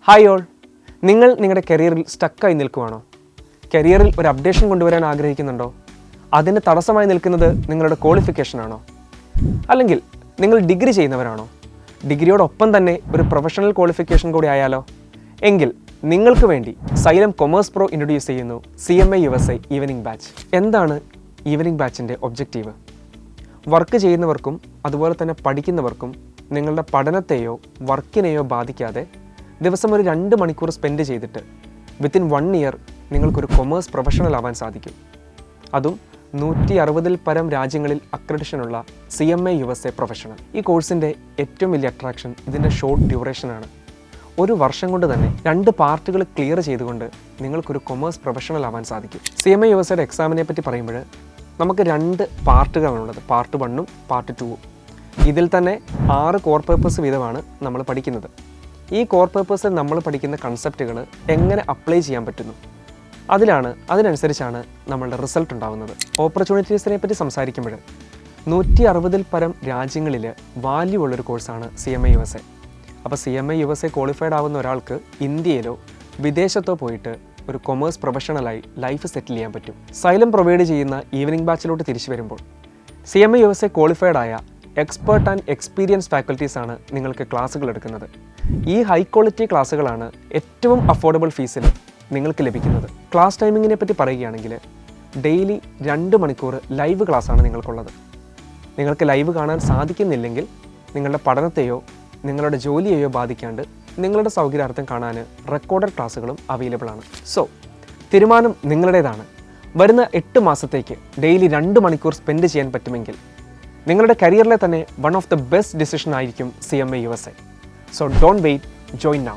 Hi all, നിങ്ങൾ നിങ്ങളുടെ കരിയറിൽ സ്റ്റക്കായി നിൽക്കുവാണോ? കരിയറിൽ ഒരു അപ്ഡേഷൻ കൊണ്ടുവരാൻ ആഗ്രഹിക്കുന്നുണ്ടോ? അതിന് തടസ്സമായി നിൽക്കുന്നത് നിങ്ങളുടെ ക്വാളിഫിക്കേഷനാണോ? അല്ലെങ്കിൽ നിങ്ങൾ ഡിഗ്രി ചെയ്യുന്നവരാണോ? ഡിഗ്രിയോടൊപ്പം തന്നെ ഒരു പ്രൊഫഷണൽ ക്വാളിഫിക്കേഷൻ കൂടി ആയാലോ? എങ്കിൽ നിങ്ങൾക്ക് വേണ്ടി സൈലം കൊമേഴ്സ് പ്രോ ഇൻട്രൊഡ്യൂസ് ചെയ്യുന്നു CMA USA ഈവനിംഗ് ബാച്ച്. എന്താണ് ഈവനിംഗ് ബാച്ചിൻ്റെ ഒബ്ജക്റ്റീവ്? വർക്ക് ചെയ്യുന്നവർക്കും അതുപോലെ തന്നെ പഠിക്കുന്നവർക്കും നിങ്ങളുടെ പഠനത്തെയോ വർക്കിനെയോ ബാധിക്കാതെ ദിവസം ഒരു 2 മണിക്കൂർ സ്പെൻഡ് ചെയ്തിട്ട് വിത്തിൻ 1 ഇയർ നിങ്ങൾക്കൊരു കൊമേഴ്സ് പ്രൊഫഷണൽ ആവാൻ സാധിക്കും. അതും 160-ൽ പരം രാജ്യങ്ങളിൽ അക്രഡിഷനുള്ള CMA USA പ്രൊഫഷണൽ. ഈ കോഴ്സിൻ്റെ ഏറ്റവും വലിയ അട്രാക്ഷൻ ഇതിൻ്റെ ഷോർട്ട് ഡ്യൂറേഷനാണ്. 1 വർഷം കൊണ്ട് തന്നെ 2 പാർട്ടുകൾ ക്ലിയർ ചെയ്തുകൊണ്ട് നിങ്ങൾക്കൊരു കൊമേഴ്സ് പ്രൊഫഷണൽ ആവാൻ സാധിക്കും. CMA USAയുടെ എക്സാമിനെ പറ്റി പറയുമ്പോൾ നമുക്ക് 2 പാർട്ടുകളാണുള്ളത്, പാർട്ട് 1ഉം പാർട്ട് 2ഉം. ഇതിൽ തന്നെ 6 കോർ പേപ്പേഴ്സ് വീതമാണ് നമ്മൾ പഠിക്കുന്നത്. ഈ കോർ പേപ്പേഴ്സിൽ നമ്മൾ പഠിക്കുന്ന കൺസെപ്റ്റുകൾ എങ്ങനെ അപ്ലൈ ചെയ്യാൻ പറ്റുന്നു, അതിനനുസരിച്ചാണ് നമ്മളുടെ റിസൾട്ട് ഉണ്ടാകുന്നത്. ഓപ്പർച്യൂണിറ്റീസിനെ പറ്റി സംസാരിക്കുമ്പോൾ 160-ൽ പരം രാജ്യങ്ങളിൽ വാല്യൂ ഉള്ളൊരു കോഴ്സാണ് CMA USA. അപ്പോൾ CMA USA ക്വാളിഫൈഡ് ആവുന്ന ഒരാൾക്ക് ഇന്ത്യയിലോ വിദേശത്തോ പോയിട്ട് ഒരു കൊമേഴ്സ് പ്രൊഫഷണലായി ലൈഫ് സെറ്റിൽ ചെയ്യാൻ പറ്റും. സൈലം പ്രൊവൈഡ് ചെയ്യുന്ന ഈവനിംഗ് ബാച്ചിലോട്ട് തിരിച്ചു വരുമ്പോൾ CMA USA ക്വാളിഫൈഡ് ആയ എക്സ്പേർട്ട് ആൻഡ് എക്സ്പീരിയൻസ് ഫാക്കൽറ്റീസാണ് നിങ്ങൾക്ക് ക്ലാസ്സുകൾ എടുക്കുന്നത്. ഈ ഹൈ ക്വാളിറ്റി ക്ലാസ്സുകളാണ് ഏറ്റവും അഫോർഡബിൾ ഫീസിൽ നിങ്ങൾക്ക് ലഭിക്കുന്നത്. ക്ലാസ് ടൈമിങ്ങിനെ പറ്റി പറയുകയാണെങ്കിൽ ഡെയിലി 2 മണിക്കൂർ ലൈവ് ക്ലാസ്സാണ് നിങ്ങൾക്കുള്ളത്. നിങ്ങൾക്ക് ലൈവ് കാണാൻ സാധിക്കുന്നില്ലെങ്കിൽ നിങ്ങളുടെ പഠനത്തെയോ നിങ്ങളുടെ ജോലിയെയോ ബാധിക്കാണ്ട് നിങ്ങളുടെ സൗകര്യാർത്ഥം കാണാൻ റെക്കോർഡഡ് ക്ലാസ്സുകളും അവൈലബിൾ ആണ്. സോ തീരുമാനം നിങ്ങളുടേതാണ്. വരുന്ന 8 മാസത്തേക്ക് ഡെയിലി 2 മണിക്കൂർ സ്പെൻഡ് ചെയ്യാൻ പറ്റുമെങ്കിൽ നിങ്ങളുടെ കരിയറിലെ തന്നെ one of the best decision ആയിരിക്കും CMA USA. So don't wait, join now.